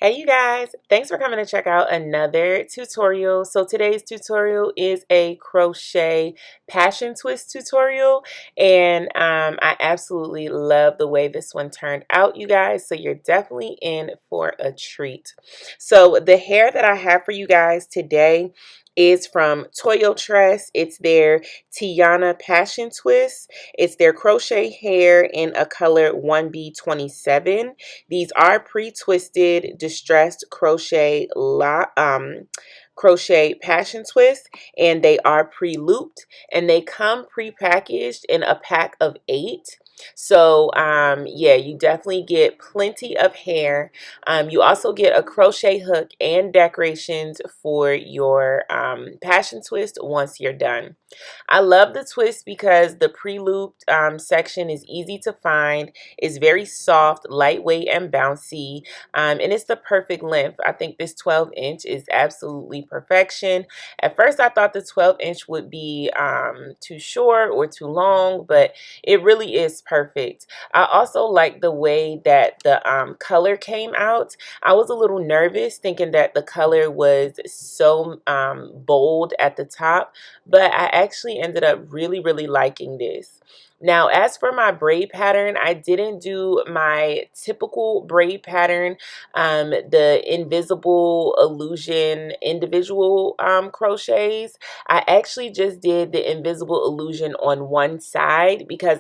Hey you guys, thanks for coming to check out another tutorial. So today's tutorial is a crochet passion twist tutorial, and I absolutely love the way this one turned out, you guys, so you're definitely in for a treat. So the hair that I have for you guys today is from Toyotress. It's their Tiana Passion Twist. It's their crochet hair in a color 1B27. These are pre-twisted distressed crochet passion twists, and they are pre-looped, and they come pre-packaged in a pack of 8. So yeah, you definitely get plenty of hair. You also get a crochet hook and decorations for your passion twist once you're done. I love the twist because the pre-looped section is easy to find. It's very soft, lightweight, and bouncy, and it's the perfect length. I think this 12-inch is absolutely perfection. At first, I thought the 12-inch would be too short or too long, but it really is perfect. I also like the way that the color came out. I was a little nervous thinking that the color was so bold at the top, but I actually ended up really liking this. Now, as for my braid pattern, I didn't do my typical braid pattern, the invisible illusion individual crochets. I actually just did the invisible illusion on one side because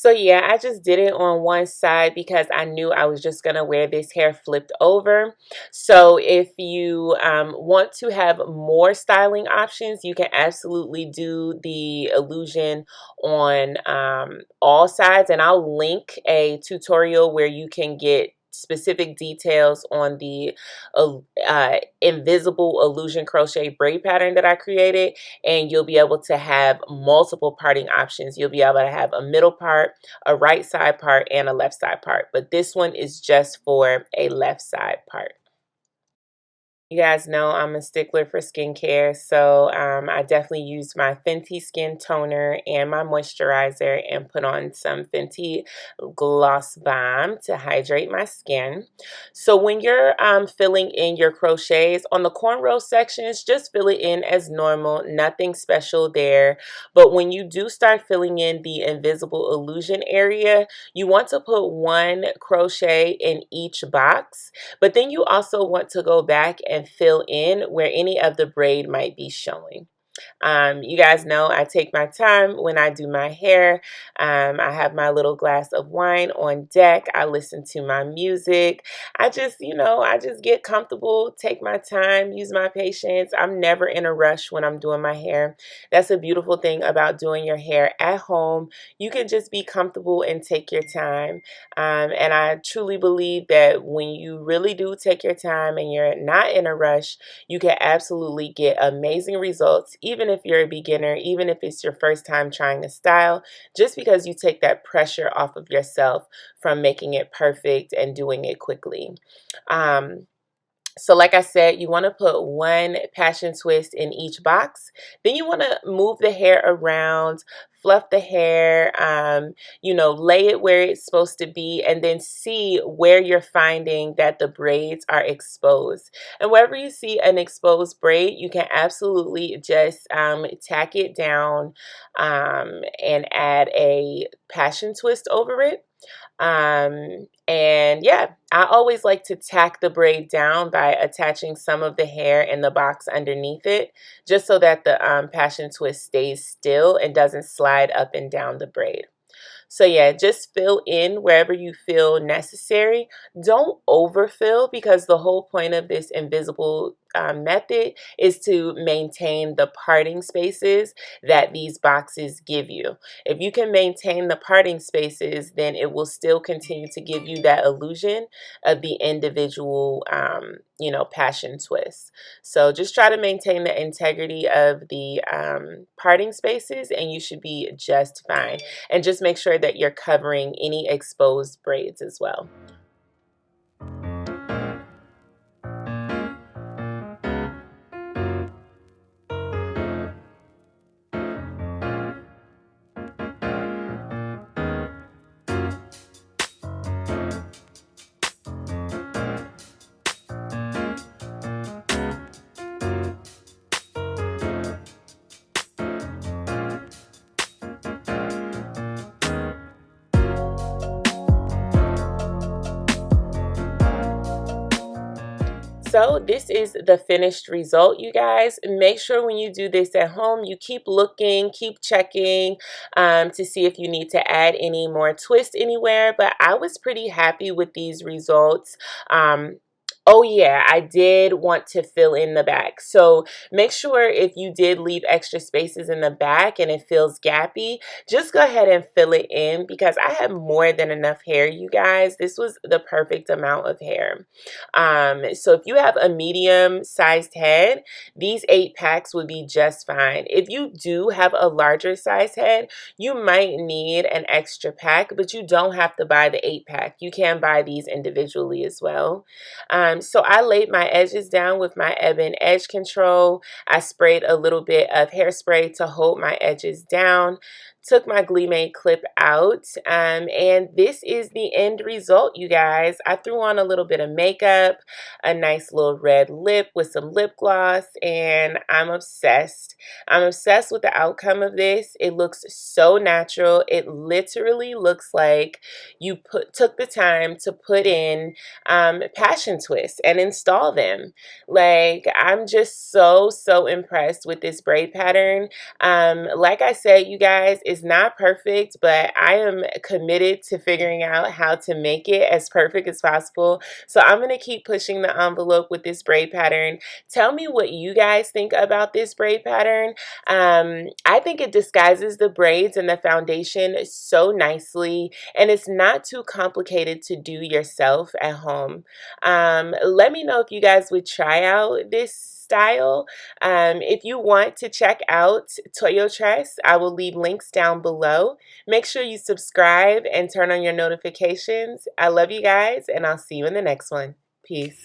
yeah, I just did it on one side because I knew I was just going to wear this hair flipped over. So if you want to have more styling options, you can absolutely do the illusion on all sides. And I'll link a tutorial where you can get specific details on the invisible illusion crochet braid pattern that I created, and you'll be able to have multiple parting options. You'll be able to have a middle part, a right side part, and a left side part, but this one is just for a left side part. You guys know I'm a stickler for skincare, so I definitely used my Fenty Skin Toner and my moisturizer and put on some Fenty Gloss Balm to hydrate my skin. So when you're filling in your crochets, on the cornrow sections, just fill it in as normal, nothing special there. But when you do start filling in the invisible illusion area, you want to put one crochet in each box, but then you also want to go back and fill in where any of the braid might be showing. You guys know I take my time when I do my hair. I have my little glass of wine on deck. I listen to my music. I just get comfortable, take my time, use my patience. I'm never in a rush when I'm doing my hair. That's a beautiful thing about doing your hair at home. You can just be comfortable and take your time. And I truly believe that when you really do take your time and you're not in a rush, you can absolutely get amazing results, even if you're a beginner, even if it's your first time trying a style, just because you take that pressure off of yourself from making it perfect and doing it quickly. So like I said, you want to put one passion twist in each box. Then you want to move the hair around, fluff the hair, lay it where it's supposed to be, and then see where you're finding that the braids are exposed. And wherever you see an exposed braid, you can absolutely just tack it down and add a passion twist over it. And yeah, I always like to tack the braid down by attaching some of the hair in the box underneath it, just so that the passion twist stays still and doesn't slide up and down the braid. So yeah, just fill in wherever you feel necessary. Don't overfill, because the whole point of this invisible method is to maintain the parting spaces that these boxes give you. If you can maintain the parting spaces, then it will still continue to give you that illusion of the individual passion twist. So just try to maintain the integrity of the parting spaces, and you should be just fine. And just make sure that you're covering any exposed braids as well. So this is the finished result, you guys. Make sure when you do this at home, you keep looking, keep checking to see if you need to add any more twist anywhere. But I was pretty happy with these results. Oh yeah, I did want to fill in the back. So make sure if you did leave extra spaces in the back and it feels gappy, just go ahead and fill it in because I have more than enough hair, you guys. This was the perfect amount of hair. So if you have a medium sized head, these 8 packs would be just fine. If you do have a larger size head, you might need an extra pack, but you don't have to buy the 8 pack. You can buy these individually as well. So I laid my edges down with my Ebon Edge Control. I sprayed a little bit of hairspray to hold my edges down. Took my GLEEmade clip out, and this is the end result, you guys. I threw on a little bit of makeup, a nice little red lip with some lip gloss, and I'm obsessed. I'm obsessed with the outcome of this. It looks so natural. It literally looks like you took the time to put in passion twists and install them. Like, I'm just so impressed with this braid pattern. Like I said, you guys, it's not perfect, but I am committed to figuring out how to make it as perfect as possible. So I'm going to keep pushing the envelope with this braid pattern. Tell me what you guys think about this braid pattern. I think it disguises the braids and the foundation so nicely, and it's not too complicated to do yourself at home. Let me know if you guys would try out this style. If you want to check out Toyotress, I will leave links down below. Make sure you subscribe and turn on your notifications. I love you guys, and I'll see you in the next one. Peace.